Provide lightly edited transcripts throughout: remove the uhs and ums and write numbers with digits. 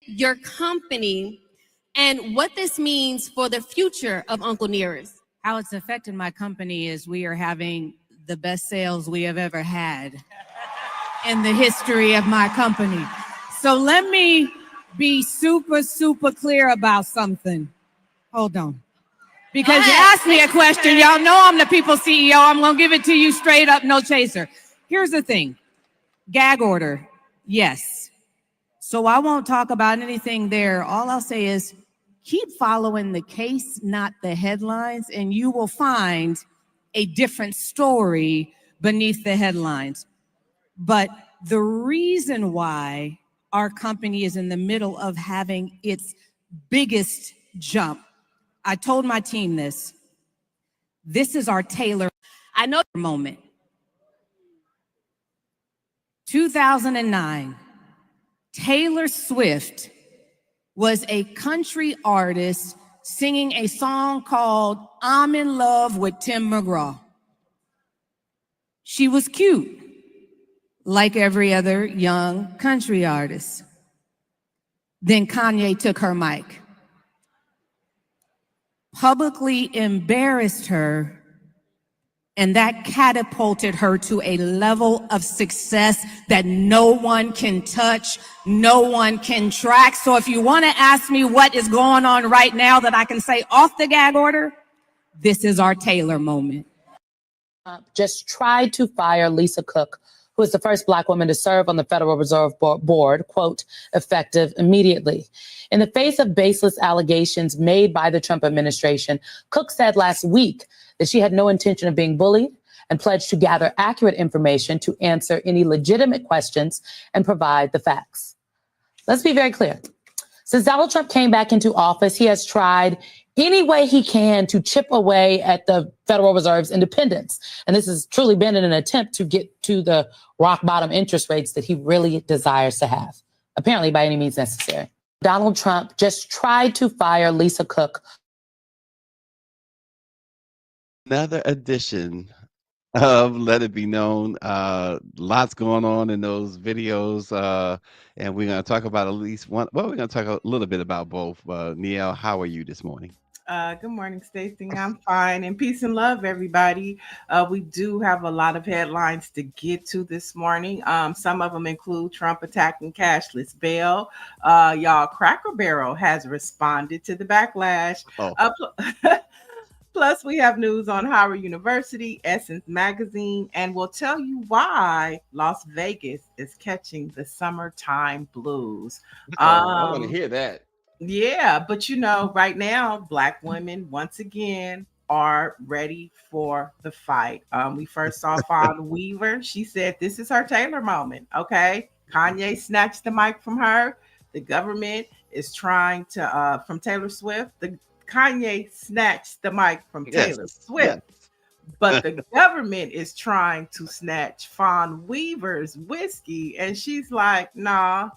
your company and what this means for the future of Uncle Nearest. How it's affected my company is we are having the best sales we have ever had in the history of my company. So let me be super, super clear about something. Hold on. Because you asked me a question. Y'all know I'm the people CEO. I'm going to give it to you straight up, no chaser. Here's the thing. Gag order, yes. So I won't talk about anything there. All I'll say is keep following the case, not the headlines, and you will find a different story beneath the headlines. But the reason why our company is in the middle of having its biggest jump, I told my team this is our Taylor moment. 2009, Taylor Swift was a country artist singing a song called I'm in Love with Tim McGraw. She was cute, like every other young country artist. Then Kanye took her mic, publicly embarrassed her, and that catapulted her to a level of success that no one can touch, no one can track. So if you want to ask me what is going on right now that I can say off the gag order, this is our Taylor moment. Just tried to fire Lisa Cook, who is the first Black woman to serve on the Federal Reserve Board, quote, effective immediately. In the face of baseless allegations made by the Trump administration, Cook said last week that she had no intention of being bullied and pledged to gather accurate information to answer any legitimate questions and provide the facts. Let's be very clear. Since Donald Trump came back into office, he has tried any way he can to chip away at the Federal Reserve's independence. And this has truly been in an attempt to get to the rock bottom interest rates that he really desires to have, apparently by any means necessary. Donald Trump just tried to fire Lisa Cook. Another edition of Let It Be Known. Lots going on in those videos. And we're going to talk about at least one. Well, we're going to talk a little bit about both. Niele, how are you this morning? Good morning, Stacey. I'm fine. And peace and love, everybody. We do have a lot of headlines to get to this morning. Some of them include Trump attacking cashless bail. Y'all, Cracker Barrel has responded to the backlash. Plus, we have news on Howard University, Essence Magazine, and we'll tell you why Las Vegas is catching the summertime blues. I want to hear that. Yeah, but you know, right now, Black women, once again, are ready for the fight. We first saw Fawn Weaver. She said this is her Taylor moment, okay? Kanye snatched the mic from her. The government is trying to, from Taylor Swift, Kanye snatched the mic from Taylor Swift, but the government is trying to snatch Fawn Weaver's whiskey. And she's like, nah,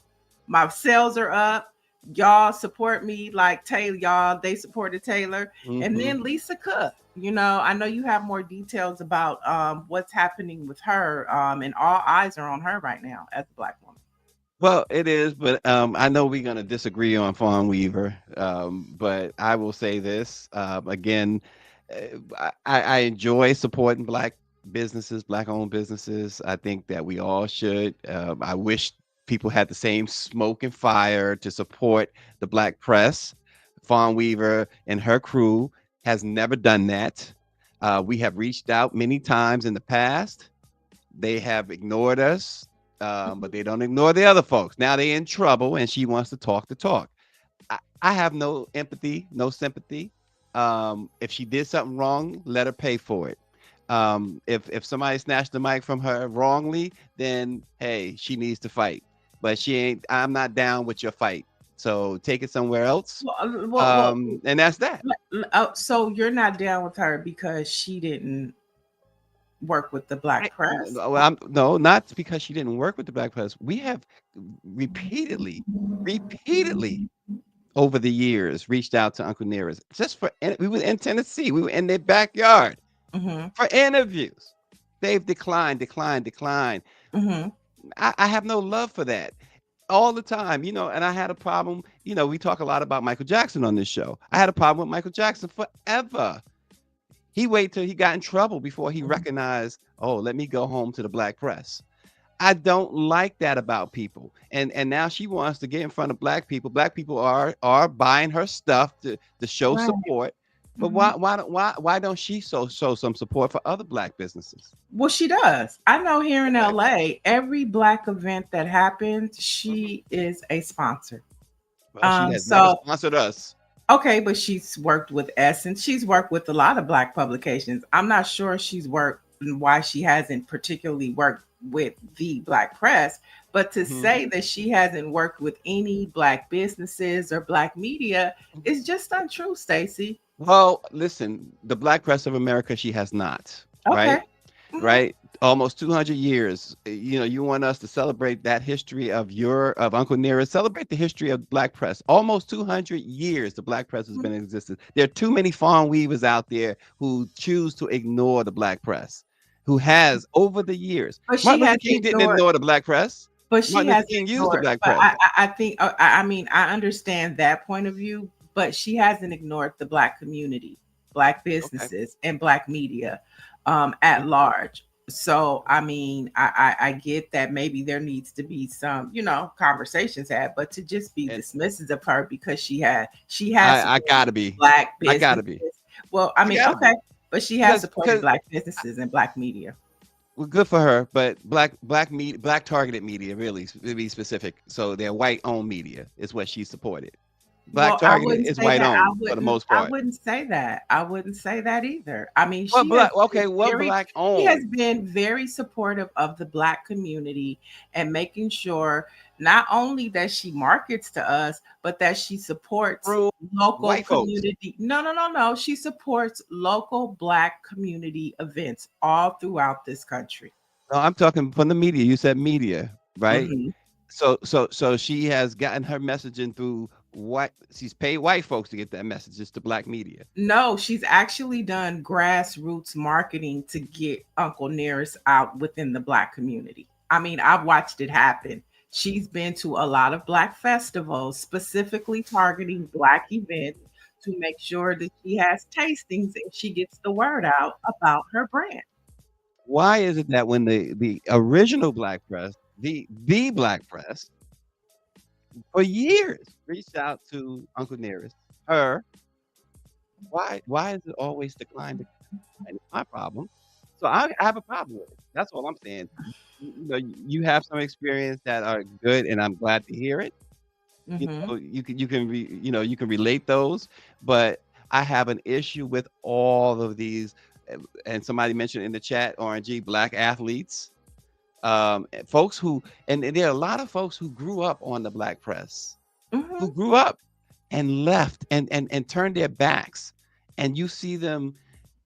my sales are up. Y'all support me like Taylor. Y'all, they supported Taylor. Mm-hmm. And then Lisa Cook, you know, I know you have more details about what's happening with her. And all eyes are on her right now as a Black woman. Well, it is, but I know we're going to disagree on Fawn Weaver, but I will say this, again, I enjoy supporting Black businesses, Black-owned businesses. I think that we all should. I wish people had the same smoke and fire to support the Black press. Fawn Weaver and her crew has never done that. We have reached out many times in the past. They have ignored us. But they don't ignore the other folks. Now they're in trouble and she wants to talk the talk. I have no empathy, no sympathy. If she did something wrong, let her pay for it. If somebody snatched the mic from her wrongly, then hey, she needs to fight. But I'm not down with your fight. So take it somewhere else. And that's that. So you're not down with her because she didn't work with the Black press? No, not because she didn't work with the Black press. We have repeatedly over the years reached out to Uncle Nearest. We were in Tennessee. We were in their backyard for interviews. They've declined. Mm-hmm. I have no love for that. all the time, and I had a problem. We talk a lot about Michael Jackson on this show. I had a problem with Michael Jackson forever. He waited till he got in trouble before he recognized, oh, let me go home to the black press. I don't like that about people. And now she wants to get in front of black people. Black people are buying her stuff to show Right. support. But Mhm. why don't she show some support for other black businesses? Well, she does. I know here in LA, every black event that happens, she is a sponsor. Well, she has never So sponsored us. okay, but she's worked with Essence. She's worked with a lot of black publications. I'm not sure she's worked and why she hasn't particularly worked with the black press, but to Mhm. say that she hasn't worked with any black businesses or black media is just untrue, Stacey. Well, listen, the black press of America, she has not, Okay. right? Mhm. Right? Almost 200 years. You want us to celebrate that history of Uncle Nearest, celebrate the history of black press. Almost 200 years the black press has been in existence. There are too many fawn weavers out there who choose to ignore the black press, who has over the years. But she Martin has Luther King didn't ignored ignore the black press. But she Martin Luther hasn't King used the ignored. black But press. I think I mean I understand that point of view, but she hasn't ignored the black community, black Okay. businesses, and black media at Mhm. large. So I mean I get that maybe there needs to be some conversations had, but to just be And dismissive of her because she has I supported gotta be. black I gotta be. businesses. Well, I I mean gotta be. okay, but she has supported Because black businesses and black media. well, good for her, but black targeted media, really to be specific. So they're white owned media is what she supported. Black Well, I targeted wouldn't is say white that. I owned for the wouldn't. most I part. wouldn't say that. I wouldn't say that either. I mean, What black? Okay, what very. black She has owned? been very supportive of the black community and making sure not only that she markets to us, but that she supports Through local white folks. community. No, no, no, no. She supports local black community events all throughout this country. No, I'm talking from the media. You said media, right? Mhm. So she has gotten her messaging through white. She's paid white folks to get that message. It's to black media. No, she's actually done grassroots marketing to get Uncle Nearest out within the black community. I mean, I've watched it happen. She's been to a lot of black festivals, specifically targeting black events to make sure that she has tastings and she gets the word out about her brand. Why is it that when the original black press, the black press, for years reached out to Uncle Nearest, her, why is it always declined? It's my problem. So I have a problem with it. That's all I'm saying. You have some experience that are good, and I'm glad to hear it. Hmm. You can relate those, but I have an issue with all of these. And somebody mentioned in the chat, RNG, black athletes, folks and there are a lot of folks who grew up on the black press, who Hmm. grew up and left and turned their backs. And you see them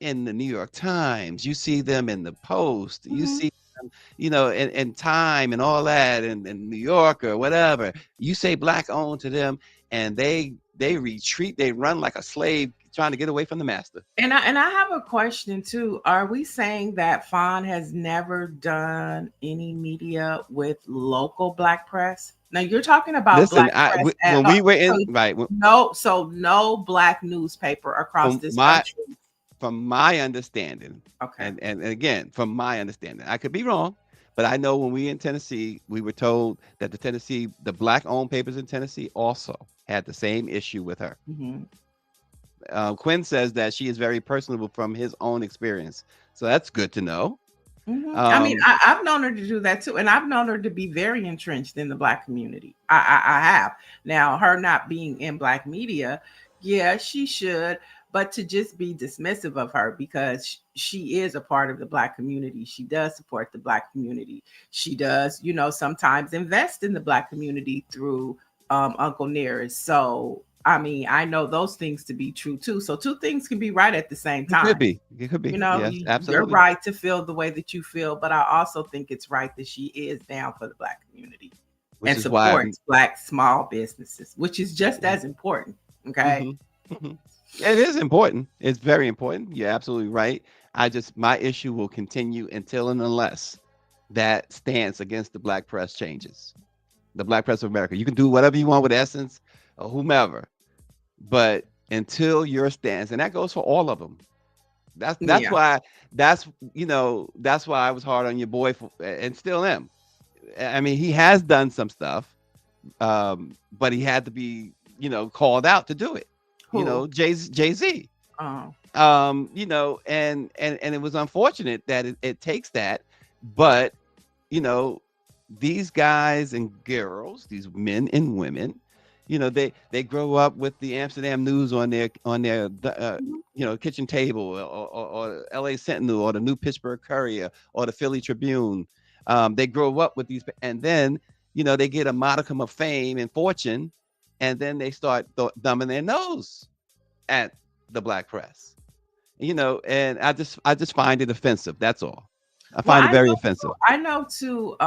in the New York Times, you see them in the Post, you Hmm. see them, in Time and all that, and New York or whatever. You say black owned to them, and they retreat, they run like a slave trying to get away from the master. And I have a question too. Are we saying that Fawn has never done any media with local black press? Now you're talking about Listen, black press at when we were so in right no black newspaper across from this my country. from my understanding, Okay. and again, from my understanding, I could be wrong, but I know when we in Tennessee, we were told that the black owned papers in Tennessee also had the same issue with her. Hmm. Quinn says that she is very personable from his own experience, so that's good to know. Hmm. I mean, Um, I've known her to do that too, and I've known her to be very entrenched in the black community. I have. Now, her not being in black media, yeah, she should, but to just be dismissive of her because she is a part of the black community. She does support the black community. She does, sometimes invest in the black community through Uncle Nearest. So, I mean, I know those things to be true too. So, two things can be right at the same it could time. be, it could be, yes, You're absolutely, right to feel the way that you feel, but I also think it's right that she is down for the black community which and is why we. supports black small businesses, which is just as important. Okay. Mhm, mhm. It is important. It's very important. You're absolutely right. My issue will continue until and unless that stance against the black press changes. the Black Press of America. You can do whatever you want with Essence or whomever, but until your stance, and that goes for all of them. That's Yeah. why that's why I was hard on your boy for, and still am. I mean, he has done some stuff, but he had to be called out to do it. Who? Jay Z. Oh. And it was unfortunate that it takes that, but you know, these guys and girls, these men and women, they grow up with the Amsterdam News on their kitchen table, or L.A. Sentinel, or the New Pittsburgh Courier, or the Philly Tribune. They grow up with these, and then they get a modicum of fame and fortune, and then they start thumbing their nose at the black press. And I just find it offensive. That's all. I Well, find it very offensive. I know too,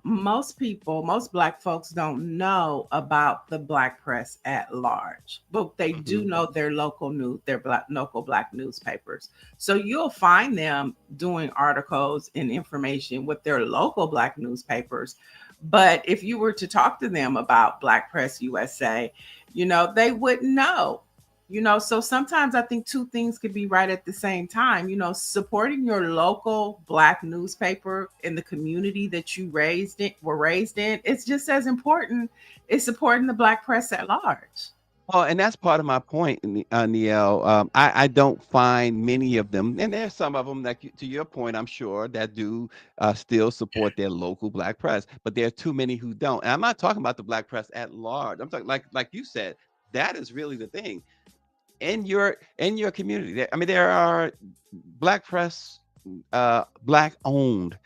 most people, most black folks don't know about the black press at large, but they do Mhm. know their local news, their local black newspapers. So you'll find them doing articles and information with their local black newspapers. But if you were to talk to them about Black Press USA, they wouldn't know. So sometimes I think two things could be right at the same time. Supporting your local black newspaper in the community that you were raised in, it's just as important as supporting the black press at large. Well, and that's part of my point, Niel. I don't find many of them, and there's some of them that, to your point, I'm sure that do still support their local black press, but there are too many who don't. And I'm not talking about the black press at large. I'm talking like you said, that is really the thing in your community. I mean, there are black press, black owned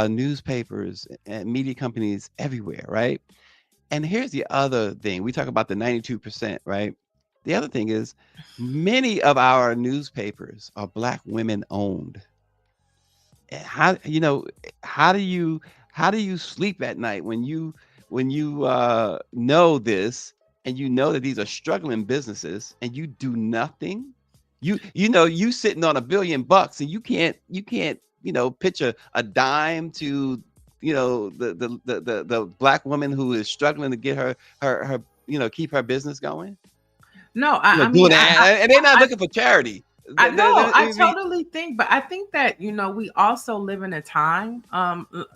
newspapers and media companies everywhere, right? And here's the other thing. We talk about the 92%, right? The other thing is many of our newspapers are black women owned. And how do you sleep at night when you know this, and you know that these are struggling businesses and you do nothing? You sitting on $1 billion, and you can't pitch a dime to the black woman who is struggling to get her keep her business going. No, I Doing mean, that, and they're not looking for charity. I know, I I mean, totally think, but I think that, we also live in a time,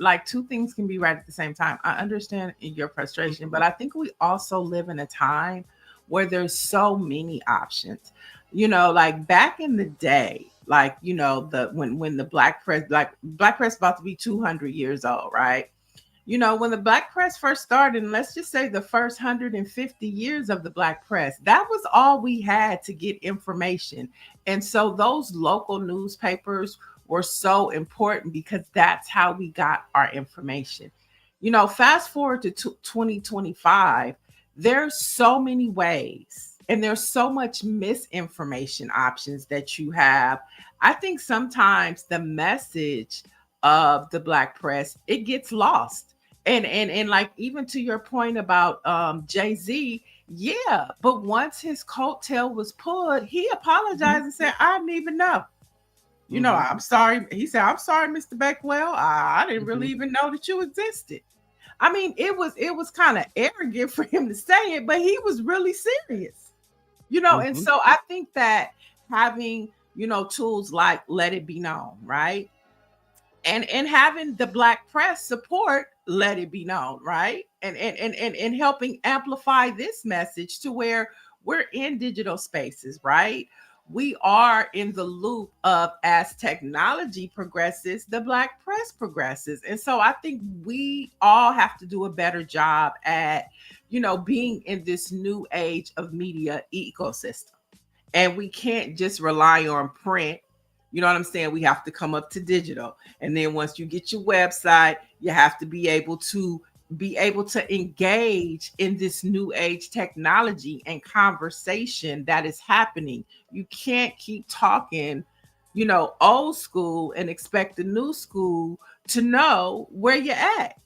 like two things can be right at the same time. I understand your frustration, but I think we also live in a time where there's so many options. Like back in the day, like, when the black press about to be 200 years old, right? When the black press first started, and let's just say the first 150 years of the black press, that was all we had to get information. And so those local newspapers were so important because that's how we got our information. Fast forward to 2025, there's so many ways and there's so much misinformation options that you have. I think sometimes the message of the black press, it gets lost. And like, even to your point about Jay-Z, yeah, but once his coattail was pulled, he apologized and said, I didn't even know. mhm, I'm sorry. He said, I'm sorry, Mr. Beckwell. I didn't really mhm, even know that you existed. I mean, it was kind of arrogant for him to say it, but he was really serious. And mhm, so I think that having, tools like Let It Be Known, right? And having the black press support Let It Be Known, right? And helping amplify this message to where we're in digital spaces, right? We are in the loop of, as technology progresses, the black press progresses. And so I think we all have to do a better job at, being in this new age of media ecosystem. And we can't just rely on print. You know what I'm saying? We have to come up to digital. And then once you get your website, you have to be able to engage in this new age technology and conversation that is happening. You can't keep talking, old school and expect the new school to know where you're at.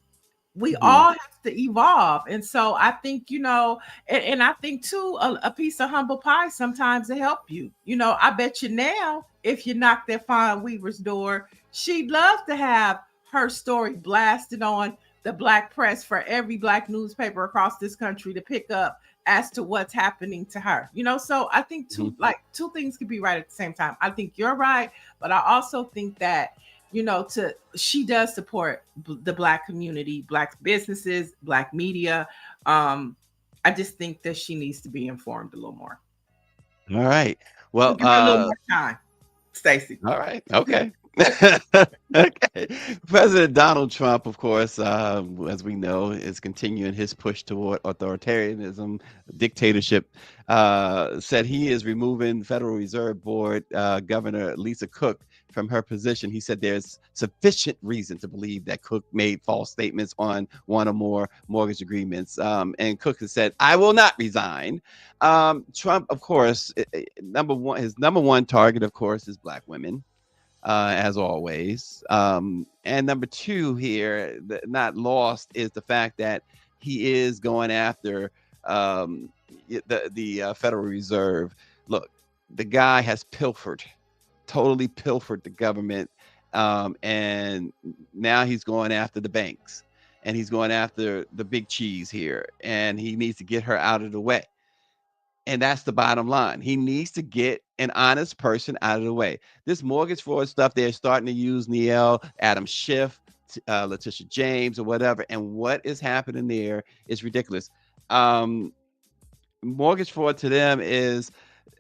We mhm. all have to evolve. And so I think, and I think too, a piece of humble pie sometimes to help you. I bet you now, if you knock that fine Weaver's door, she'd love to have her story blasted on the black press, for every black newspaper across this country to pick up as to what's happening to her. So I think Mhm. two things could be right at the same time. I think you're right, but I also think that to she does support the black community, black businesses, black media. Um, I just think that she needs to be informed a little more. All right. So Well, give her a little more time, Stacey. all right. Okay. Okay. President Donald Trump, of course, as we know, is continuing his push toward authoritarianism, dictatorship. Said he is removing Federal Reserve Board Governor Lisa Cook from her position. He said there's sufficient reason to believe that Cook made false statements on one or more mortgage agreements. And Cook has said, "I will not resign." Trump, of course, his number one target, of course, is black women, as always. And number two here, not lost, is the fact that he is going after the Federal Reserve. Look, the guy has totally pilfered the government, and now he's going after the banks, and he's going after the big cheese here, and he needs to get her out of the way. And that's the bottom line. He needs to get an honest person out of the way. This mortgage fraud stuff, they're starting to use Neil, Adam Schiff, Letitia James, or whatever. And what is happening there is ridiculous. Um, Mortgage fraud to them is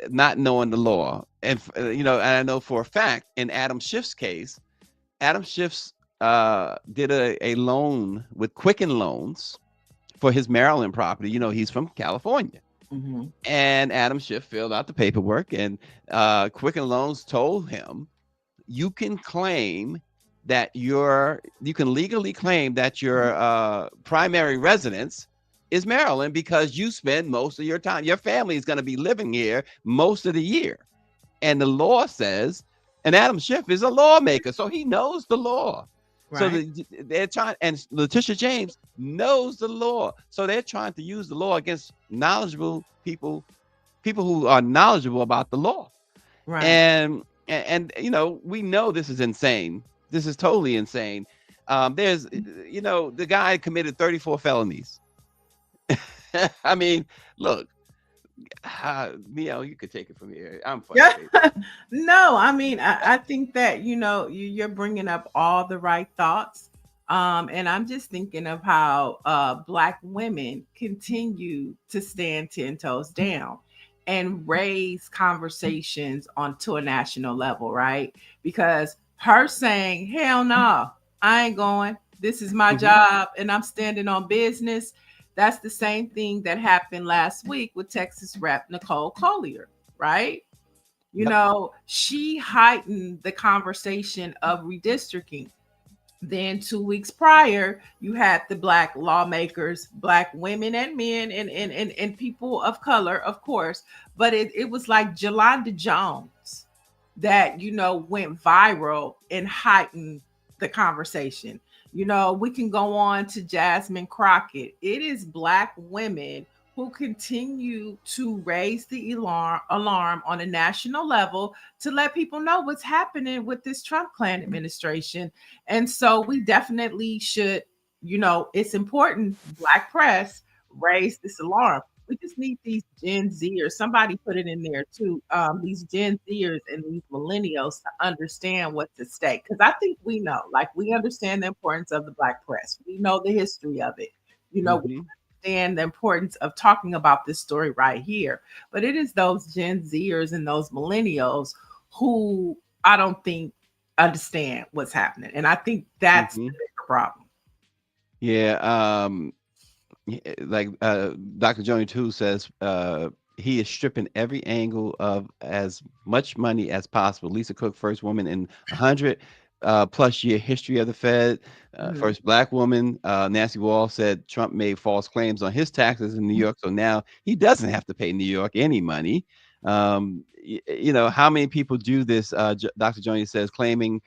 not knowing the law. And, and I know for a fact in Adam Schiff's case, Adam Schiff's did a loan with Quicken Loans for his Maryland property. He's from California. Mm-hmm. And Adam Schiff filled out the paperwork, and Quicken Loans told him, you can legally claim that your primary residence is Maryland because you spend most of your time, your family is going to be living here most of the year. And the law says, and Adam Schiff is a lawmaker, so he knows the law. Right. So they're trying, and Letitia James knows the law. So they're trying to use the law against knowledgeable people who are knowledgeable about the law. Right. And we know this is insane. This is totally insane. There's, the guy committed 34 felonies. I mean, look, Neil, you could take it from here. I'm frustrated. No, I mean, I think that you're bringing up all the right thoughts, and I'm just thinking of how black women continue to stand 10 toes down and raise conversations onto a national level, right? Because her saying, "Hell no, I ain't going. This is my job, and I'm standing on business." That's the same thing that happened last week with Texas Rep Nicole Collier, right? She heightened the conversation of redistricting. Then 2 weeks prior, you had the black lawmakers, black women and men, and people of color, of course. But it was like Jolanda Jones that, went viral and heightened the conversation. We can go on to Jasmine Crockett. It is black women who continue to raise the alarm on a national level to let people know what's happening with this Trump clan administration. And so we definitely should, it's important, black press raise this alarm. We just need these Gen Zers. Somebody put it in there too. These Gen Zers and these millennials to understand what's at stake. Because I think we know, we understand the importance of the black press. We know the history of it. We understand the importance of talking about this story right here. But it is those Gen Zers and those millennials who I don't think understand what's happening. And I think that's the bigger problem. Yeah. Like Dr. Joni too says, he is stripping every angle of as much money as possible. Lisa Cook, first woman in 100 plus year history of the Fed, first black woman. Nancy Wall said Trump made false claims on his taxes in New York, so now he doesn't have to pay New York any money. How many people do this? Dr. Joni says, claiming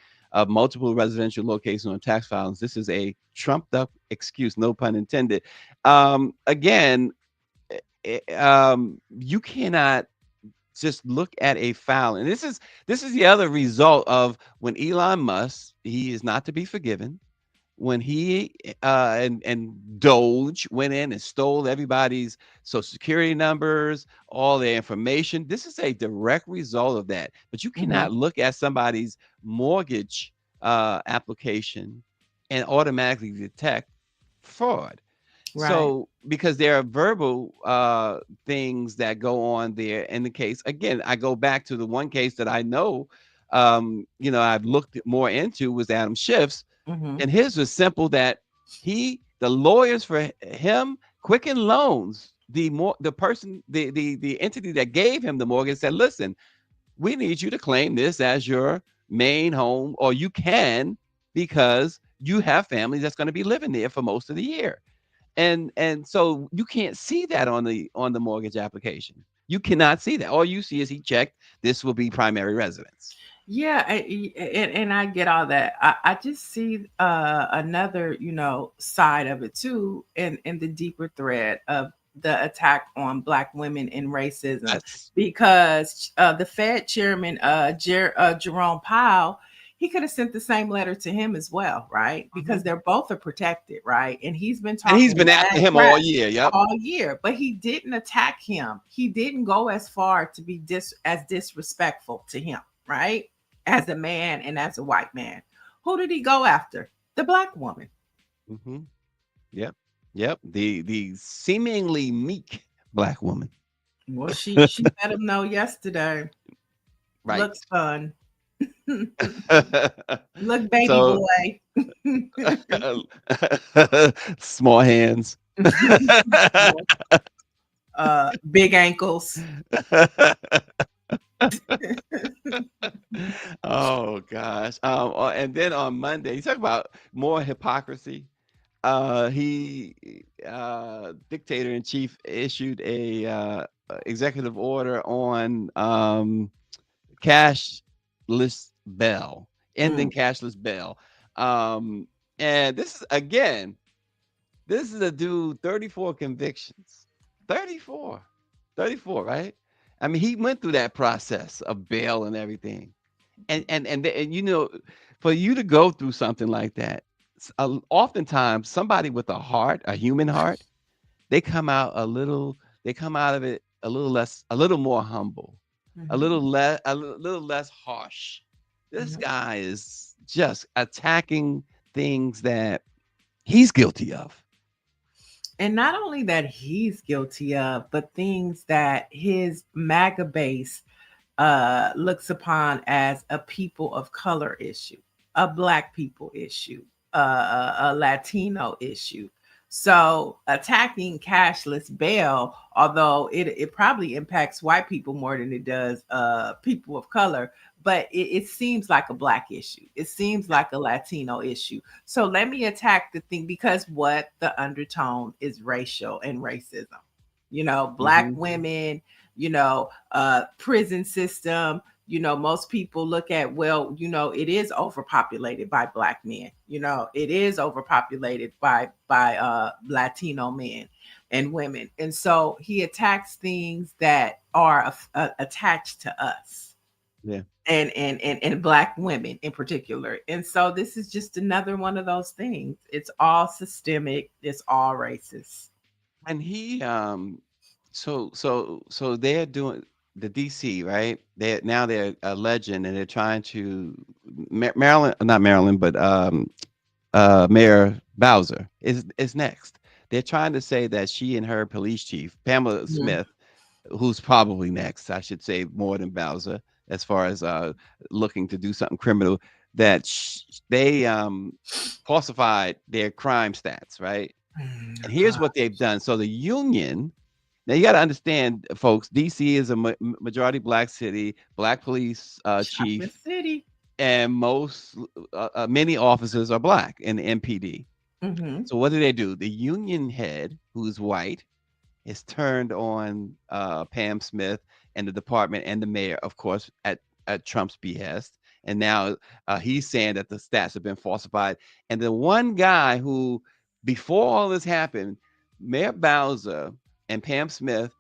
multiple residential locations on tax filings. This is a trumped up excuse, no pun intended. Again, you cannot just look at a file, and this is the other result of when Elon Musk, he is not to be forgiven. when he and Doge went in and stole everybody's social security numbers, all their information. This is a direct result of that. But you Hmm. cannot look at somebody's mortgage application and automatically detect fraud. Right. So because there are verbal things that go on there in the case. Again, I go back to the one case that I know, I've looked more into was Adam Schiff's, Hmm. and his was simple that the lawyers for him, Quicken Loans, the person, the entity that gave him the mortgage said, listen, we need you to claim this as your main home, or you can, because you have families that's going to be living there for most of the year. And so you can't see that on the mortgage application. You cannot see that. All you see is he checked this will be primary residence. Yeah, and I get all that. I just see another, side of it too, in the deeper thread of the attack on Black women and racism, Yes. because the Fed chairman, Jerome Powell, he could have sent the same letter to him as well, right? Because Mhm. they're both are protected, right? And he's been And he's talking been after mad him crap all year. Yep. all year, but he didn't attack him. He didn't go as far to be as disrespectful to him, right? As a man and as a white man. Who did he go after? The Black woman. Hmm. Yep. Yep. The seemingly meek Black woman. Well, she let him know yesterday. Right. Look, son. Look, baby So boy. small hands. Big ankles. Oh gosh. And then on Monday, you talk about more hypocrisy. He Dictator in chief issued a executive order on cashless bail, ending Mm, cashless bail. Um, and this is a dude, 34 convictions. 34. 34, right? I mean, he went through that process of bail and everything. And for you to go through something like that, oftentimes somebody with a heart, a human heart, they come out they come out of it a little less, a little more humble, mhm, a little less harsh. This mhm. guy is just attacking things that he's guilty of. And not only that he's guilty of, but things that his MAGA base looks upon as a people of color issue, a Black people issue, a Latino issue. So attacking cashless bail, although it probably impacts white people more than it does people of color, but it seems like a Black issue. It seems like a Latino issue. So let me attack the thing, because what the undertone is racial and racism. Black Hmm. women, prison system. Most people look at, well, it is overpopulated by Black men. It is overpopulated by Latino men and women. And so he attacks things that are attached to us, Yeah. and Black women in particular. And so this is just another one of those things. It's all systemic, it's all racist. And so they're doing the DC, right? They're a legend, and they're trying to Maryland, not Maryland, but Mayor Bowser is next. They're trying to say that she and her police chief, Pamela Mhm. Smith, who's probably next, I should say, more than Bowser, as far as looking to do something criminal, that they falsified their crime stats, right? Oh, And here's God. what they've done. So the union, now you got to understand, folks, DC is a majority Black city, Black police Chocolate chief, City. and many officers are Black in the MPD. Hmm. So what do? The union head, who's white, is turned on Pam Smith and the department and the mayor, of course, at Trump's behest. And now he's saying that the stats have been falsified. And the one guy who, before all this happened, Mayor Bowser and Pam Smith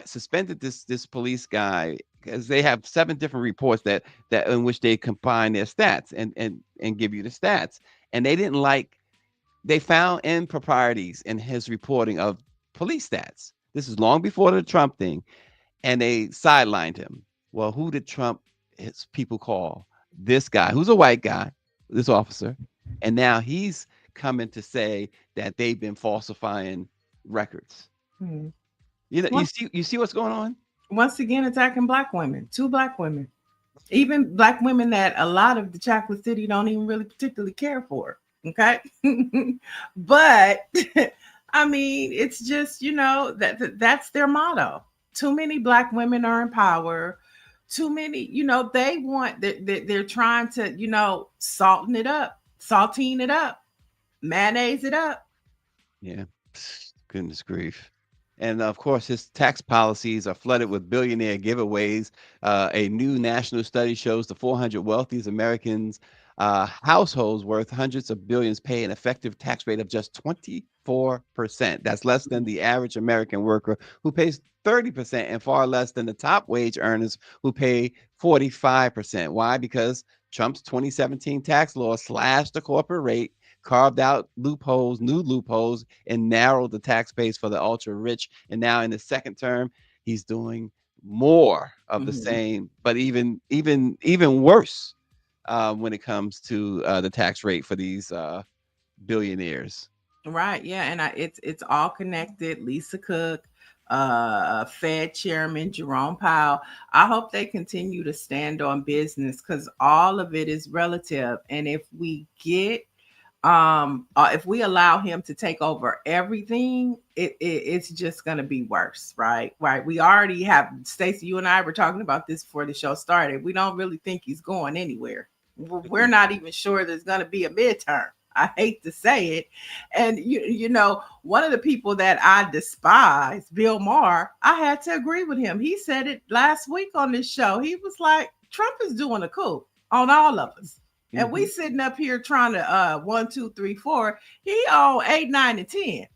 suspended this police guy because they have 7 different reports that in which they combine their stats and give you the stats. And they didn't like they found improprieties in his reporting of police stats. This is long before the Trump thing, and they sidelined him. Well, who did Trump his people call? This guy, who's a white guy, this officer, and now he's coming to say that they've been falsifying records. Hmm. You know, Once, you see what's going on? once again, attacking black women, 2 black women, even black women that a lot of the Chocolate City don't even really particularly care for. Okay. But I mean, it's just, that's their motto. Too many black women are in power. Too many, they want that they're trying to, saltine it up, mayonnaise it up. Yeah. Goodness grief. And of course, his tax policies are flooded with billionaire giveaways. A new national study shows the 400 wealthiest Americans households worth hundreds of billions pay an effective tax rate of just 24%. That's less than the average American worker who pays 30% and far less than the top wage earners who pay 45%. Why? Because Trump's 2017 tax law slashed the corporate rate, carved out loopholes, new loopholes, and narrowed the tax base for the ultra rich. And now in the second term, he's doing more of the Mhm. same, but even worse when it comes to the tax rate for these billionaires. Right. Yeah. And it's all connected. Lisa Cook, Fed Chairman Jerome Powell. I hope they continue to stand on business because all of it is relative. And if we allow him to take over everything, it's just going to be worse. Right. We already have, Stacey, you and I were talking about this before the show started. We don't really think he's going anywhere. We're not even sure there's going to be a midterm. I hate to say it. And one of the people that I despise, Bill Maher, I had to agree with him. He said it last week on this show. He was like, Trump is doing a coup on all of us. And we sitting up here trying to 1, 2, 3, 4. He on 8, 9, and 10.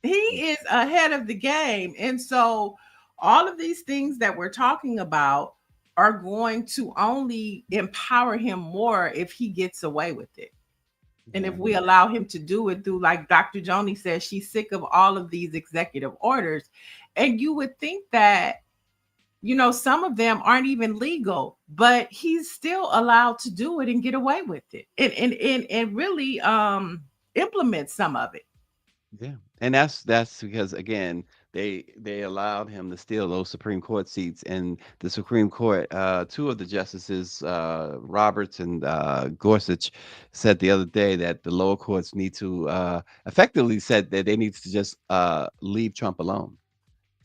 He is ahead of the game. And so all of these things that we're talking about are going to only empower him more if he gets away with it. And if we allow him to do it through, like Dr. Joni says, she's sick of all of these executive orders. And you would think that, some of them aren't even legal, but he's still allowed to do it and get away with it and really implement some of it. Yeah, and that's because again they allowed him to steal those Supreme Court seats, and the Supreme Court, 2 of the justices, Roberts and Gorsuch, said the other day that the lower courts need to effectively said that they need to just leave Trump alone.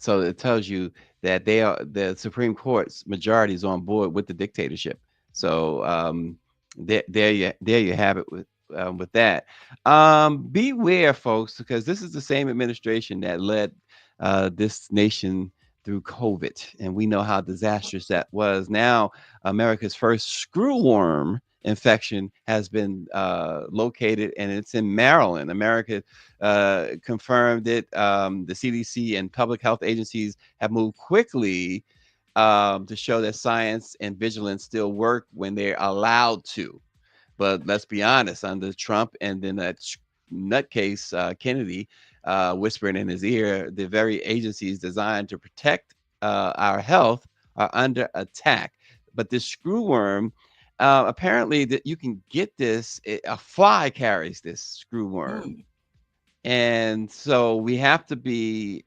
So it tells you that the Supreme Court's majority is on board with the dictatorship. So there you have it with that. Beware, folks, because this is the same administration that led this nation through COVID, and we know how disastrous that was. Now, America's first screwworm infection has been located, and it's in Maryland. America confirmed it. The CDC and public health agencies have moved quickly to show that science and vigilance still work when they're allowed to. But let's be honest, under Trump and then that nutcase Kennedy whispering in his ear, the very agencies designed to protect our health are under attack. But this screwworm, apparently that you can get this, a fly carries this screwworm. And so we have to be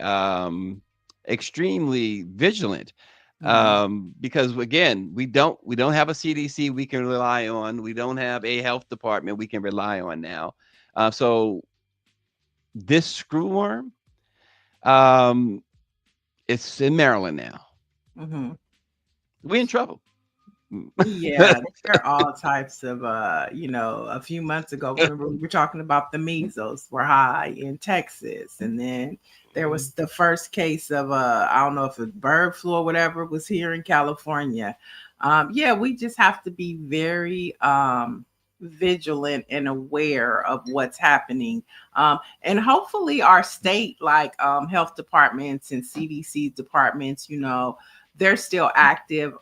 extremely vigilant. Because again, we don't have a CDC we can rely on. We don't have a health department we can rely on now. So this screwworm, it's in Maryland now. We're in trouble. Yeah, there are all types of, a few months ago, remember we were talking about the measles were high in Texas. And then there was the first case of, I don't know if it's bird flu or whatever was here in California. Yeah, we just have to be very vigilant and aware of what's happening. And hopefully our state, like health departments and CDC departments, they're still active.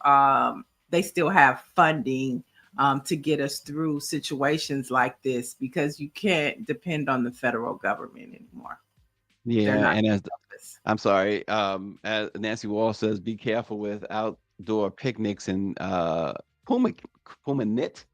They still have funding to get us through situations like this because you can't depend on the federal government anymore. They're Yeah, not and as us. I'm sorry, as Nancy Wall says, be careful with outdoor picnics and puma pumanit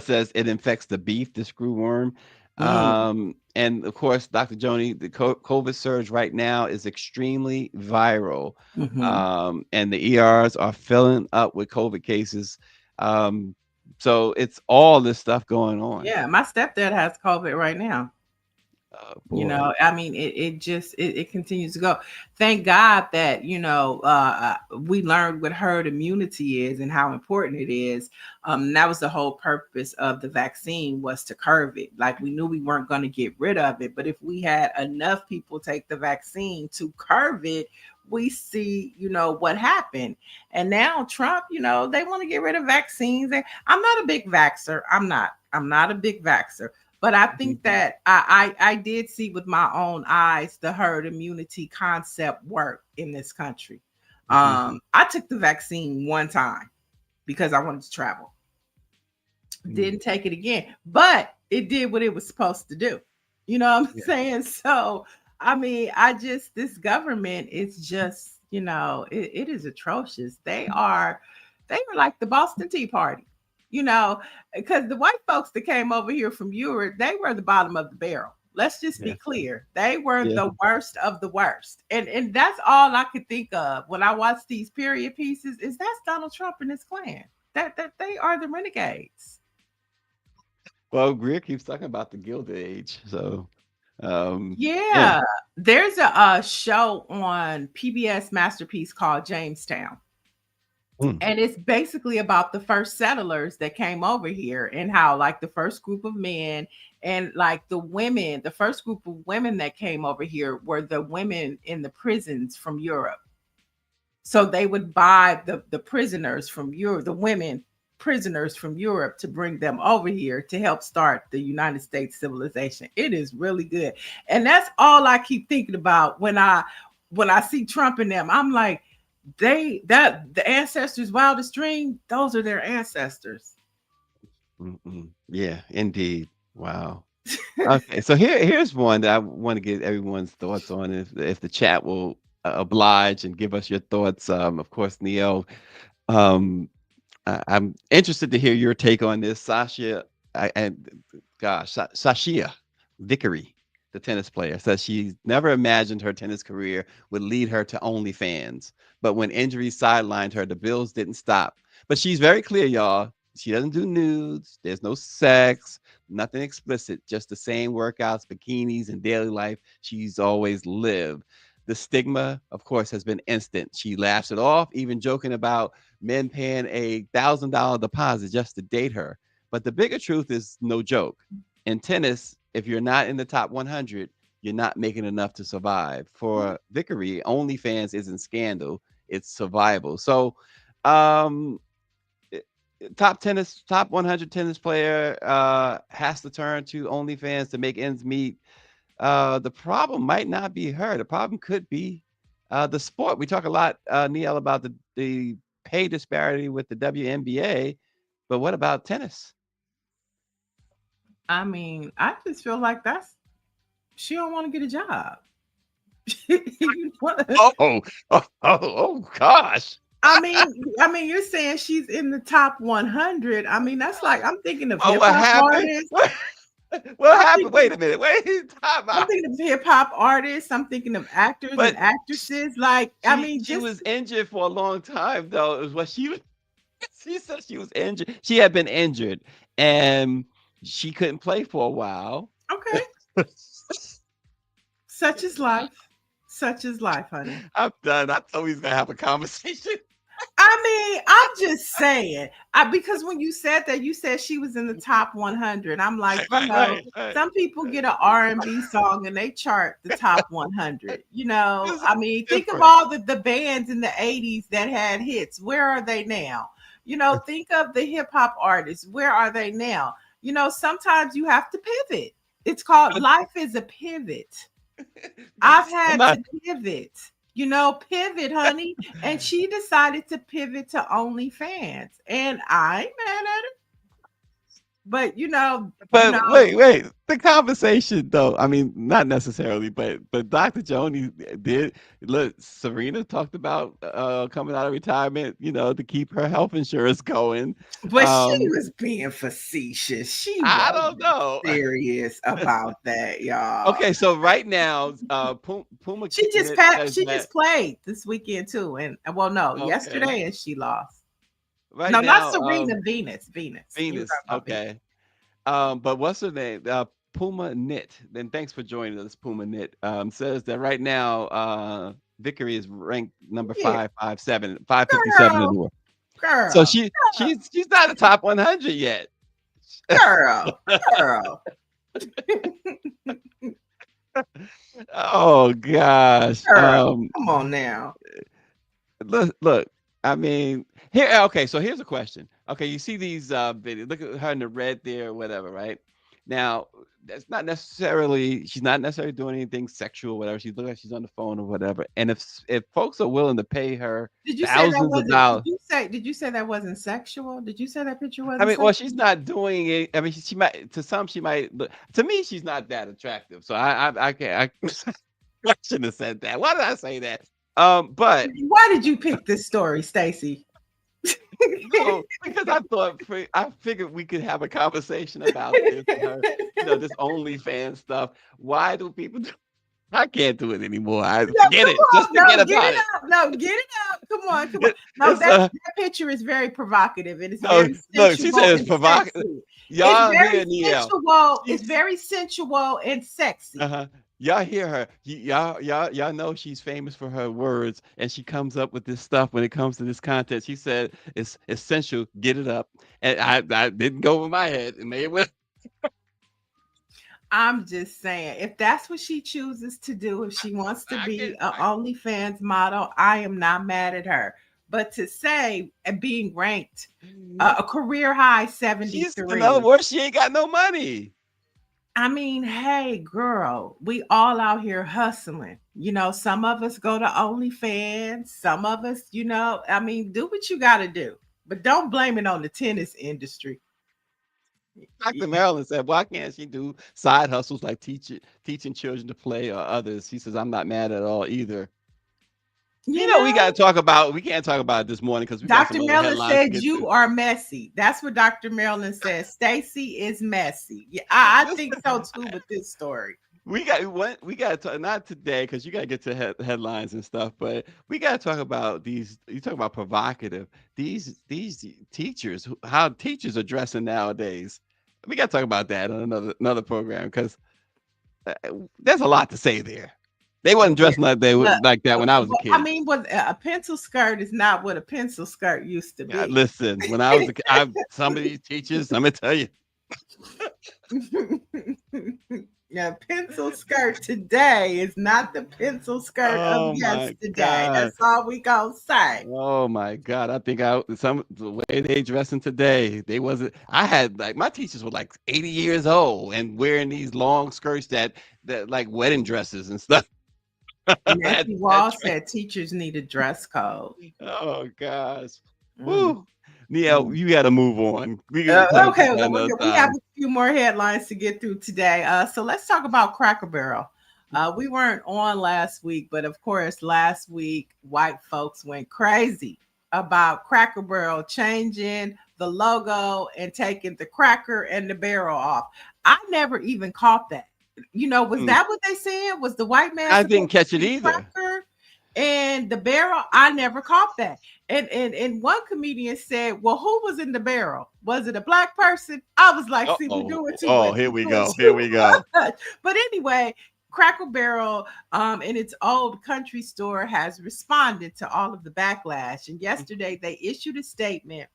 says it infects the beef, the screwworm. Mm, And of course, Dr. Joni, the COVID surge right now is extremely viral. mhm. And the ERs are filling up with COVID cases. Um, so it's all this stuff going on. Yeah, my stepdad has COVID right now. Oh You boy. know, I mean, it just it continues to go. Thank God that we learned what herd immunity is and how important it is. That was the whole purpose of the vaccine, was to curb it. Like, we knew we weren't going to get rid of it, but if we had enough people take the vaccine to curb it, we see, what happened. And now Trump, they want to get rid of vaccines. And I'm not a big vaxxer. I'm not a big vaxxer. But I think Mhm. that I did see with my own eyes the herd immunity concept work in this country. Mhm. I took the vaccine one time because I wanted to travel. Mm. Didn't take it again, but it did what it was supposed to do. You know what I'm Yeah. saying? So, I mean, this government is just, it is atrocious. They are like the Boston Tea Party, you know, because the white folks that came over here from Europe, they were the bottom of the barrel. Let's just be Yeah. clear. They were Yeah. the worst of the worst. And that's all I could think of when I watch these period pieces is that's Donald Trump and his clan. That they are the renegades. Well, Greer keeps talking about the Gilded Age. So, yeah. Yeah, there's a show on PBS Masterpiece called Jamestown. Mm. And it's basically about the first settlers that came over here and how, like, the first group of men and like the first group of women that came over here were the women in the prisons from Europe. So they would buy the prisoners from Europe, the women prisoners from Europe, to bring them over here to help start the United States civilization. It is really good. And that's all I keep thinking about when I see Trump and them. I'm like, the ancestors' wildest dream, those are their ancestors. Mm-mm. Yeah, indeed. Wow. Okay, so here's one that I want to get everyone's thoughts on, if the chat will oblige and give us your thoughts. Of course, Neil, um, I'm interested to hear your take on this. Sasha, and gosh, Sashia Vickery, the tennis player, says she never imagined her tennis career would lead her to OnlyFans. But when injuries sidelined her, the bills didn't stop. But she's very clear, y'all. She doesn't do nudes. There's no sex, nothing explicit, just the same workouts, bikinis, and daily life she's always lived. The stigma, of course, has been instant. She laughs it off, even joking about men paying $1,000 deposit just to date her. But the bigger truth is no joke. In tennis, if you're not in the top 100, you're not making enough to survive. For Vickery, OnlyFans isn't scandal, it's survival. So, um, top 100 tennis player has to turn to OnlyFans to make ends meet. The problem might not be her. The problem could be the sport. We talk a lot, Neil, about the pay disparity with the WNBA, but what about tennis? I mean, I just feel like she don't want to get a job. You know? Oh, gosh. I mean, you're saying she's in the top 100. I mean, that's like, I'm thinking of Oh, hip what hop happened? artists. What I'm happened? thinking Wait a minute. Wait, time I'm out. thinking of hip hop artists. I'm thinking of actors and But actresses. Like, I mean, she just was injured for a long time, though. It was what she was. She said she was injured. She had been injured, and she couldn't play for a while. okay. Such is life. Such is life, honey. I'm done. I thought we was gonna have a conversation. I mean, I'm just saying, because when you said that, you said she was in the top 100. I'm like, Right. some people get an R&B song and they chart the top 100. This is I mean, think of different. all the bands in the 80s that had hits. Where are they now? Think of the hip hop artists. Where are they now? Sometimes you have to pivot. It's called life is a pivot. I've I'm had not. to pivot. pivot, honey. And she decided to pivot to OnlyFans. And I ain't mad at her. But But wait. The conversation, though. I mean, not necessarily, but Dr. Joni did. Look, Serena talked about coming out of retirement, to keep her health insurance going. but she was being facetious. She I wasn't don't know. serious about that, y'all. Okay, so right now, Puma. She just says she that- just played this weekend too, and no, Okay. yesterday, and she lost. Right No, now, not Serena. Venus. You were Venus. talking about Venus. Okay. But what's her name? Puma Knit. Then thanks for joining us, Puma Knit. Says that right now, Vickery is ranked number Yeah. 557 in the world. Girl, So she's not the top 100 yet. girl. Oh gosh. Girl, come on now. Look. I mean, here. Okay, so here's a question. Okay, you see these videos. Look at her in the red there, or whatever, right? Now, she's not necessarily doing anything sexual, whatever. She looks like she's on the phone or whatever. And if folks are willing to pay her Did you say thousands that of wasn't? dollars, Did you say that wasn't sexual? Did you say that picture wasn't? I mean, well, sexual? she's not doing it. I mean, she might. To some, she might. Look, to me, she's not that attractive. So I can't. I shouldn't have said that. Why did I say that? But Why did you pick this story, Stacy? no, because I figured we could have a conversation about this, this OnlyFans stuff. Why do people do? I can't do it anymore. Forget it. Just forget about it. No, get it out. Come on. No, that picture is very provocative. It is very sensual. Look, she said it's provocative. Y'all hear Neil. It's very sensual and sexy. Y'all hear her. Y'all know she's famous for her words, and she comes up with this stuff when it comes to this content. She said it's essential. Get it up, and I didn't go over my head, and maybe it went. I'm just saying, if that's what she chooses to do, if she wants to be an OnlyFans model, I am not mad at her. But to say being ranked a career high 73, in other words, she ain't got no money. I mean, hey, girl, we all out here hustling. Some of us go to OnlyFans. Some of us, I mean, do what you got to do. But don't blame it on the tennis industry. Dr. Marilyn said, why can't she do side hustles like teaching children to play or others? He says, I'm not mad at all either. We can't talk about it this morning because Dr. Marilyn said you are messy. That's what Dr. Marilyn says. Stacy is messy. Yeah, I think so too with this story. We got to talk, not today because you got to get to headlines and stuff, but we got to talk about these. You talk about provocative. These teachers, how teachers are dressing nowadays. We got to talk about that on another program because there's a lot to say there. They wasn't dressing like that when I was a kid. I mean, a pencil skirt is not what a pencil skirt used to be. Listen, when I was a kid, some of these teachers, let me tell you. Yeah, pencil skirt today is not the pencil skirt of yesterday. That's all we gonna say. Oh my God! I think the way they dressing today, they wasn't. I had my teachers were 80 years old and wearing these long skirts that like wedding dresses and stuff. Nancy Wall said teachers need a dress code. Oh gosh. Woo. Neil, you got to move on. We have a few more headlines to get through today. So let's talk about Cracker Barrel. We weren't on last week, but of course, last week, white folks went crazy about Cracker Barrel changing the logo and taking the cracker and the barrel off. I never even caught that. Was that what they said? Was the white man? I didn't catch it either. Cracker and the barrel? I never caught that. And one comedian said, well, who was in the barrel? Was it a black person? I was like, see, we're doing too much. Here we go. But anyway, Cracker Barrel in its old country store has responded to all of the backlash. And yesterday they issued a statement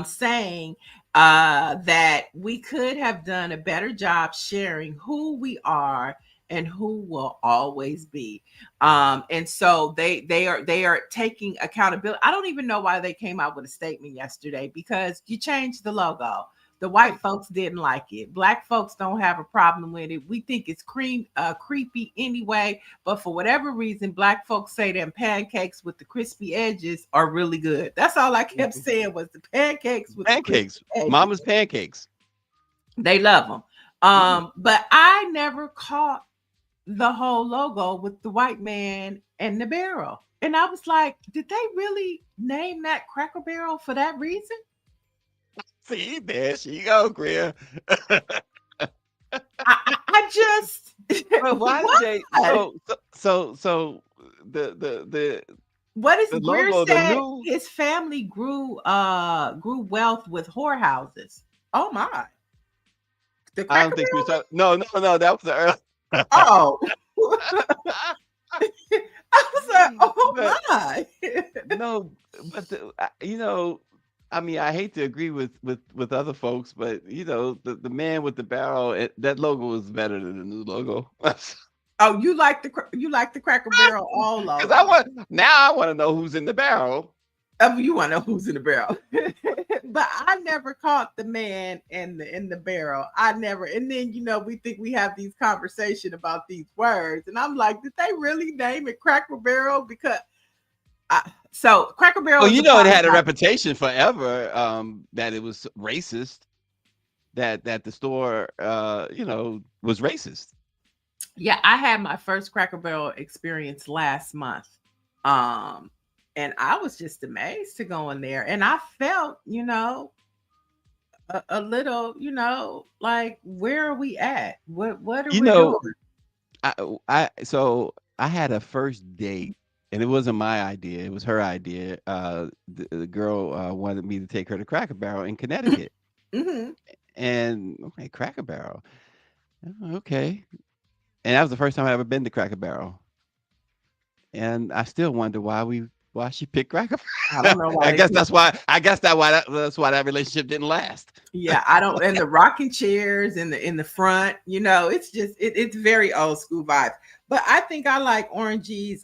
saying that we could have done a better job sharing who we are and who will always be. And so they are taking accountability. I don't even know why they came out with a statement yesterday, because you changed the logo. The white folks didn't like it. Black folks don't have a problem with it. We think it's creepy anyway. But for whatever reason, Black folks say them pancakes with the crispy edges are really good. That's all I kept saying was the pancakes with the crispy edges. Mama's pancakes. They love them. But I never caught the whole logo with the white man and the barrel. And I was like, did they really name that Cracker Barrel for that reason? See, there she go, Greer. I just But why did they so the what is the Greer logo, said the new his family grew wealth with whorehouses. Oh my. The I don't Cracker think you Barrel? saw no, that was the early Oh. I was like, oh but my. no, but I mean, I hate to agree with other folks, but the man with the barrel, that logo is better than the new logo. Oh, you like the Cracker Barrel all Because logo. I want to know who's in the barrel. You want to know who's in the barrel. But I never caught the man in the barrel. I never. And then we think we have these conversations about these words, and I'm like, did they really name it Cracker Barrel? Because so Cracker Barrel. Well, is it had a reputation forever that it was racist. That the store was racist. Yeah, I had my first Cracker Barrel experience last month. And I was just amazed to go in there. And I felt, a little, like, where are we at? What are we doing? I had a first date, and it wasn't my idea. It was her idea. The girl wanted me to take her to Cracker Barrel in Connecticut. Mm-hmm. And okay, Cracker Barrel. Okay. And that was the first time I ever been to Cracker Barrel. And I still wonder why she picked Cracker Barrel. I don't know why. I guess that's why that relationship didn't last. Yeah, I don't. And the rocking chairs in the front, it's just it's very old school vibes. But I think I like Orangey's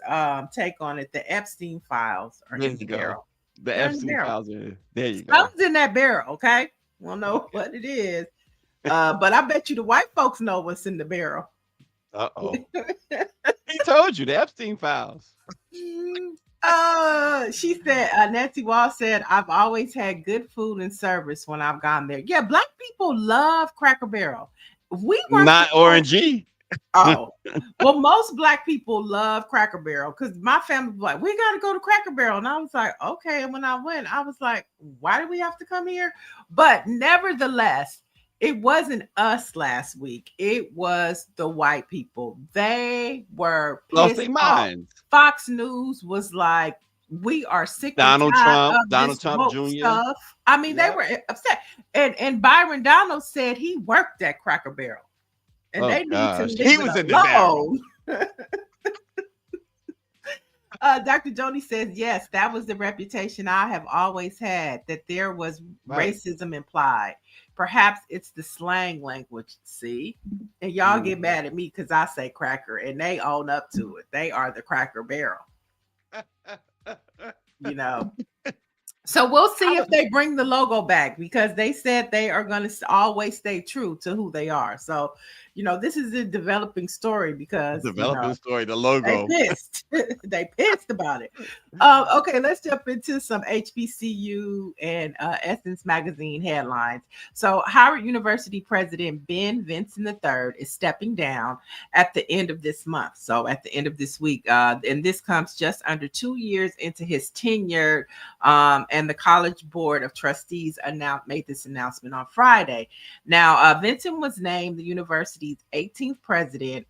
take on it. The Epstein files are in the barrel. The Epstein files are there. You go. Something's in that barrel. Okay, we'll know what it is. But I bet you the white folks know what's in the barrel. Uh-oh. He told you the Epstein files. She said, Nancy Wall said, I've always had good food and service when I've gone there. Yeah, Black people love Cracker Barrel. We were not Orangey. Oh, well, most Black people love Cracker Barrel because my family was like, we got to go to Cracker Barrel. And I was like, okay. And when I went, I was like, why do we have to come here? But nevertheless, it wasn't us last week. It was the white people. They were lost their minds. Fox News was like, we are sick Donald Trump Jr. stuff. I mean, they were upset. And Byron Donald said he worked at Cracker Barrel. And they need to leave he was in the barrel. Dr. Joni says, yes, that was the reputation I have always had, that there was racism implied. Perhaps it's the slang language, see? And y'all get mad at me because I say cracker, and they own up to it. They are the Cracker Barrel. So we'll see if they bring the logo back, because they said they are going to always stay true to who they are. So, this is a developing story because the logo. They pissed about it. Okay, let's jump into some HBCU and Essence Magazine headlines. So Howard University President Ben Vinson III is stepping down at the end of this month. So at the end of this week, and this comes just under 2 years into his tenure. And the College Board of Trustees made this announcement on Friday. Now, Vinson was named the university's 18th president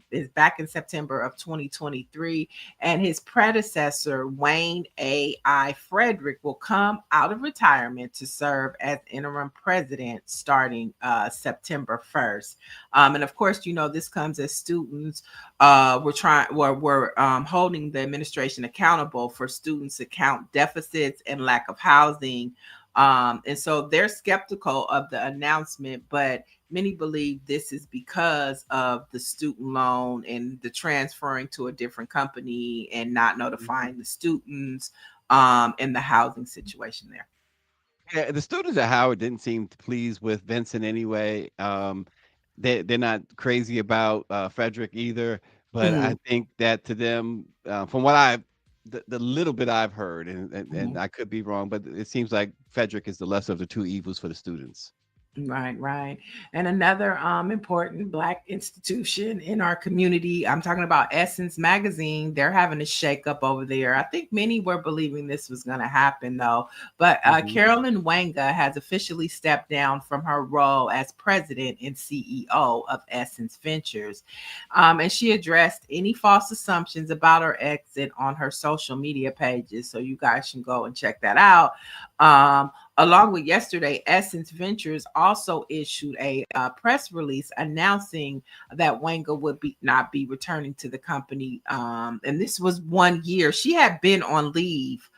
is back in September of 2023, and his predecessor, Wayne A.I. Frederick, will come out of retirement to serve as interim president starting September 1st. And of course, this comes as students we're holding the administration accountable for students' account deficits and lack of housing. And so they're skeptical of the announcement, but many believe this is because of the student loan and the transferring to a different company and not notifying the students and the housing situation there. Yeah, the students at Howard didn't seem pleased with Vincent anyway. They're not crazy about Frederick either, but I Mhm, think that to them, from what the little bit I've heard, and mhm. I could be wrong, but it seems like Frederick is the lesser of the two evils for the students. Right, right. And another important Black institution in our community, I'm talking about Essence Magazine. They're having a shakeup over there. I think many were believing this was going to happen, though. But Hmm. Carolyn Wanga has officially stepped down from her role as president and CEO of Essence Ventures. And she addressed any false assumptions about her exit on her social media pages. So you guys can go and check that out. Along with yesterday, Essence Ventures also issued a press release announcing that Wanga would be not be returning to the company. And this was 1 year. She had been on leave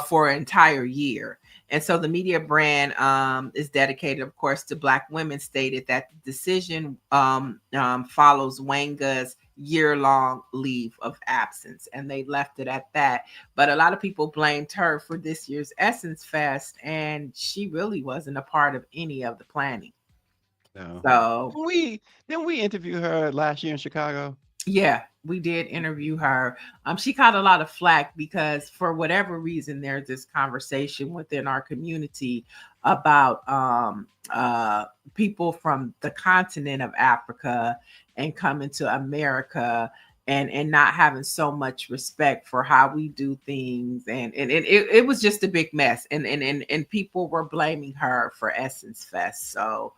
for an entire year. And so the media brand is dedicated, of course, to Black women, stated that the decision follows Wanga's year-long leave of absence. And they left it at that. But a lot of people blamed her for this year's Essence Fest, and she really wasn't a part of any of the planning. No, So, didn't we interview her last year in Chicago? yeah, we did interview her. She caught a lot of flack because, for whatever reason, there's this conversation within our community about people from the continent of Africa and coming to America and not having so much respect for how we do things, and it was just a big mess, and people were blaming her for Essence Fest. So,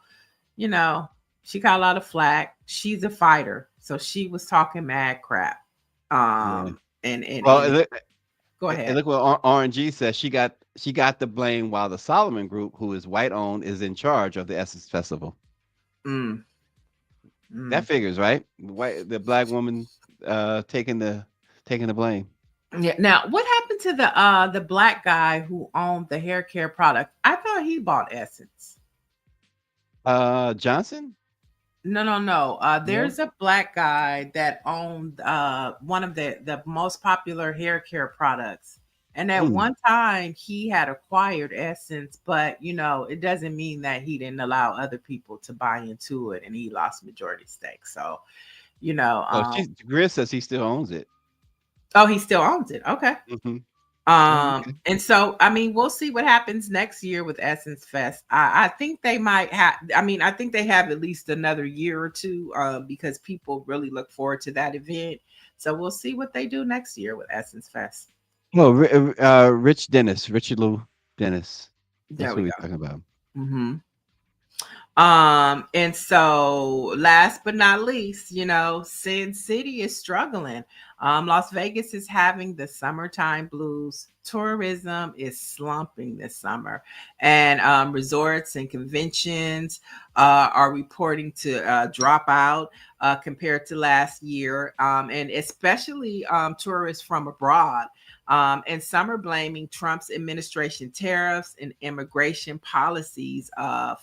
you know, she got a lot of flack. She's a fighter, so she was talking mad crap. Yeah. And Well, go and ahead. look what RNG says. She got the blame while the Solomon Group, who is white owned, is in charge of the Essence Festival. Mm, mm. That figures, right? The black woman taking the blame. Yeah. Now, what happened to the black guy who owned the hair care product? I thought he bought Essence. Johnson? No, no, no. No. There's a black guy that owned one of the most popular hair care products. And at Mm. one time he had acquired Essence, but it doesn't mean that he didn't allow other people to buy into it and he lost majority stake. So, you know, Oh, um, Grizz says he still owns it. oh, he still owns it. Okay. Hmm. Oh, okay. And so, I mean, we'll see what happens next year with Essence Fest. I think they might have, I mean, I think they have at least another year or two because people really look forward to that event. So we'll see what they do next year with Essence Fest. Well, Rich Dennis, Richard Lou Dennis. That's There who we we're go. talking about. Hmm. And so last but not least, Sin City is struggling. Las Vegas is having the summertime blues. Tourism is slumping this summer, and resorts and conventions are reporting to drop out compared to last year, and especially tourists from abroad. And some are blaming Trump's administration tariffs and immigration policies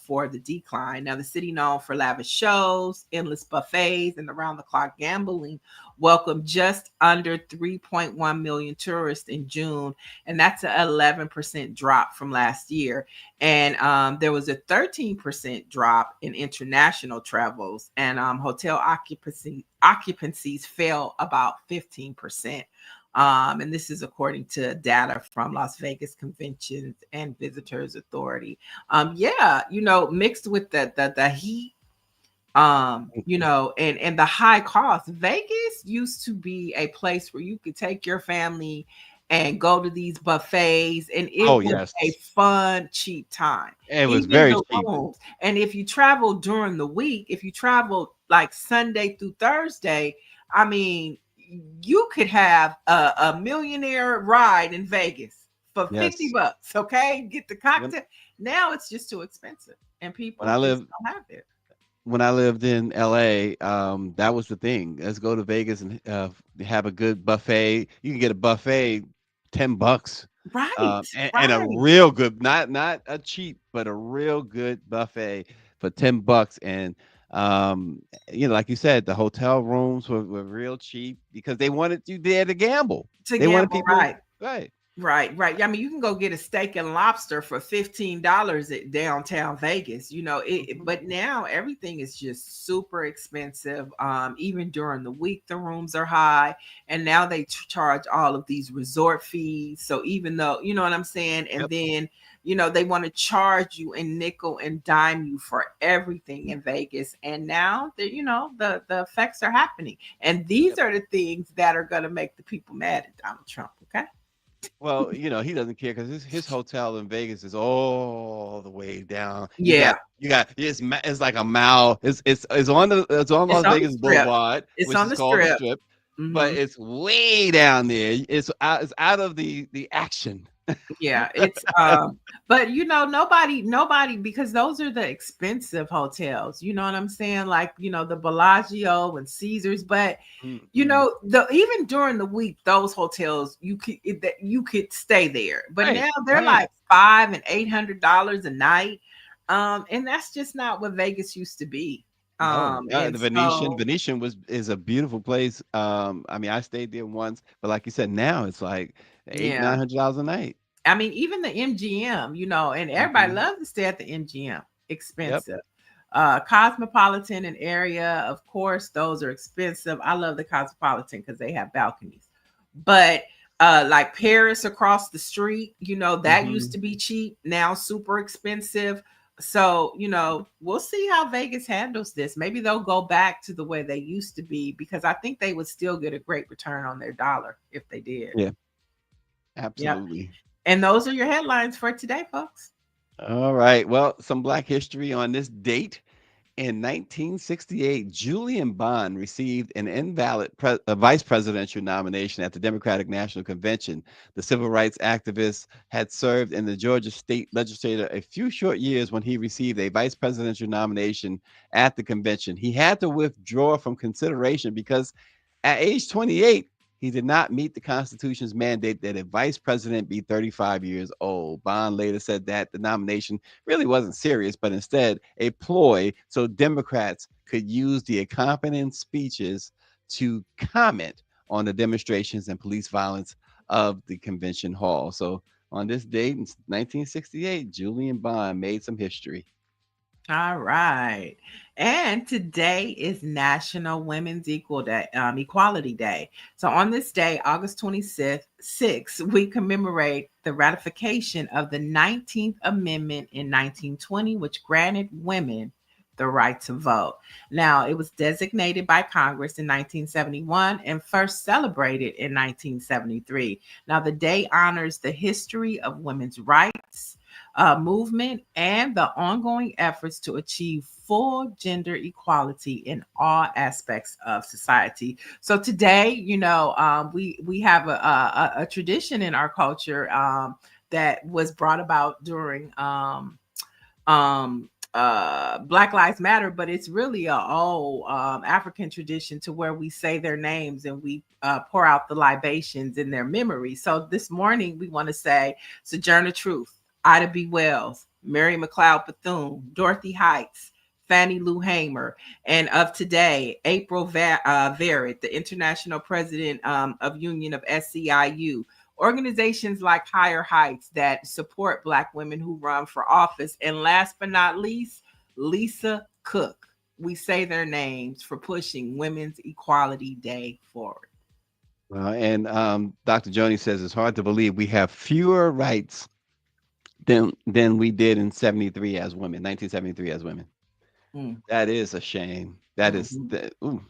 for the decline. Now, the city, known for lavish shows, endless buffets, and around the clock gambling, welcomed just under 3.1 million tourists in June. And that's an 11% drop from last year. And there was a 13% drop in international travels, and hotel occupancies fell about 15%. And this is according to data from Las Vegas Conventions and Visitors Authority. Yeah, mixed with the heat, and the high cost. Vegas used to be a place where you could take your family and go to these buffets, and it Oh was yes, a fun, cheap time. it was Even very the cheap. rooms. And if you travel during the week, if you travel like Sunday through Thursday, I mean, you could have a millionaire ride in Vegas for 50 Yes. bucks. Okay. Get the When cocktail. Now it's just too expensive and when people I just lived don't have it. when I lived in LA, that was the thing. Let's go to Vegas and have a good buffet. You can get a buffet, $10, Right. and a Right. real good, not a cheap, but a real good buffet for $10. And like you said, the hotel rooms were real cheap because they wanted you there to gamble. To They wanted gamble. people, Right. right? Right, right. I mean, you can go get a steak and lobster for $15 at downtown Vegas. But now everything is just super expensive. Even during the week, the rooms are high, and now they charge all of these resort fees. So even though, you know what I'm saying, and Yep. then they want to charge you and nickel and dime you for everything in Vegas. And now the effects are happening, and these Yep. are the things that are going to make the people mad at Donald Trump. Okay. Well, he doesn't care because his hotel in Vegas is all the way down. You Yeah. got it's like a mile. It's on It's Las on the Vegas strip. Boulevard, It's which on is the called the strip. Strip, but Hmm. it's way down there. It's out of the action. Yeah, it's but nobody, because those are the expensive hotels. You know what I'm saying? Like, the Bellagio and Caesars, but Mm-mm. the even during the week, those hotels you could stay there. But Right, now they're right. like $500 and $800 a night. And that's just not what Vegas used to be. No, And the Venetian. so Venetian is a beautiful place. I mean, I stayed there once, but like you said, now it's like eight, yeah. $900 a night. I mean, even the MGM, and everybody Hmm. loves to stay at the MGM. Yep. Expensive. Cosmopolitan and area, of course, those are expensive. I love the Cosmopolitan because they have balconies. But like Paris across the street, that used Hmm. to be cheap, now super expensive. So, we'll see how Vegas handles this. Maybe they'll go back to the way they used to be, because I think they would still get a great return on their dollar if they did. Yeah, Yep. absolutely. And those are your headlines for today, folks. All right. Well, some Black history on this date. In 1968, Julian Bond received an invalid vice presidential nomination at the Democratic National Convention. The civil rights activist had served in the Georgia state legislature a few short years when he received a vice presidential nomination at the convention. He had to withdraw from consideration because at age 28, he did not meet the Constitution's mandate that a vice president be 35 years old. Bond later said that the nomination really wasn't serious, but instead a ploy so Democrats could use the accompanying speeches to comment on the demonstrations and police violence of the convention hall. So on this date in 1968, Julian Bond made some history. All right. And today is National Women's Equality Day. So on this day, August 26th, we commemorate the ratification of the 19th Amendment in 1920, which granted women the right to vote. Now, it was designated by Congress in 1971 and first celebrated in 1973. Now, the day honors the history of women's rights movement and the ongoing efforts to achieve full gender equality in all aspects of society. So today, we have a tradition in our culture that was brought about during Black Lives Matter, but it's really a old African tradition, to where we say their names and we pour out the libations in their memory. So this morning we want to say Sojourner Truth, Ida B. Wells, Mary McLeod Bethune, Dorothy Heights, Fannie Lou Hamer, and of today, April Verrett, the international president of Union of SEIU. Organizations like Higher Heights that support Black women who run for office. And last but not least, Lisa Cook. We say their names for pushing Women's Equality Day forward. And Dr. Joni says it's hard to believe we have fewer rights than we did in 73 as women, 1973 as women. Mm. That is a shame. That is Mhm. that. Ooh.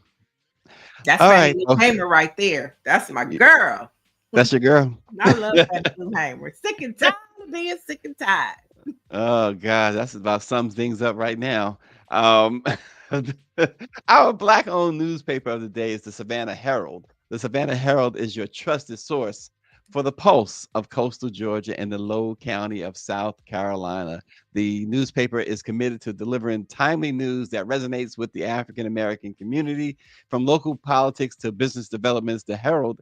That's All Fannie right. Lou Oh, Hamer right there. That's my girl. that's your girl. I love Fannie Lou Hamer. Sick and tired of being sick and tired. Oh God, that's about sums things up right now. Um, our black-owned newspaper of the day is the Savannah Herald. The Savannah Herald is your trusted source for the pulse of coastal Georgia and the Low County of South Carolina. The newspaper is committed to delivering timely news that resonates with the African American community, from local politics to business developments. The Herald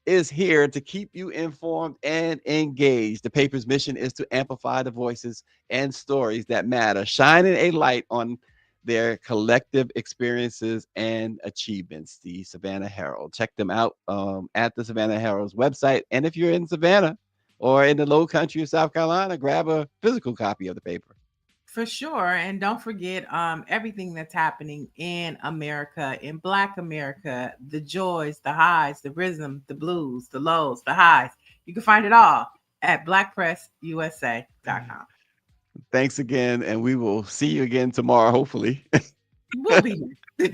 is here to keep you informed and engaged. The paper's mission is to amplify the voices and stories that matter, shining a light on their collective experiences and achievements. The Savannah Herald. Check them out at the Savannah Herald's website. And if you're in Savannah, or in the low country of South Carolina, grab a physical copy of the paper. For sure. And don't forget everything that's happening in America, in Black America, the joys, the highs, the rhythm, the blues, the lows, the highs. You can find it all at blackpressusa.com. Thanks again, and we will see you again tomorrow, hopefully. We'll be here.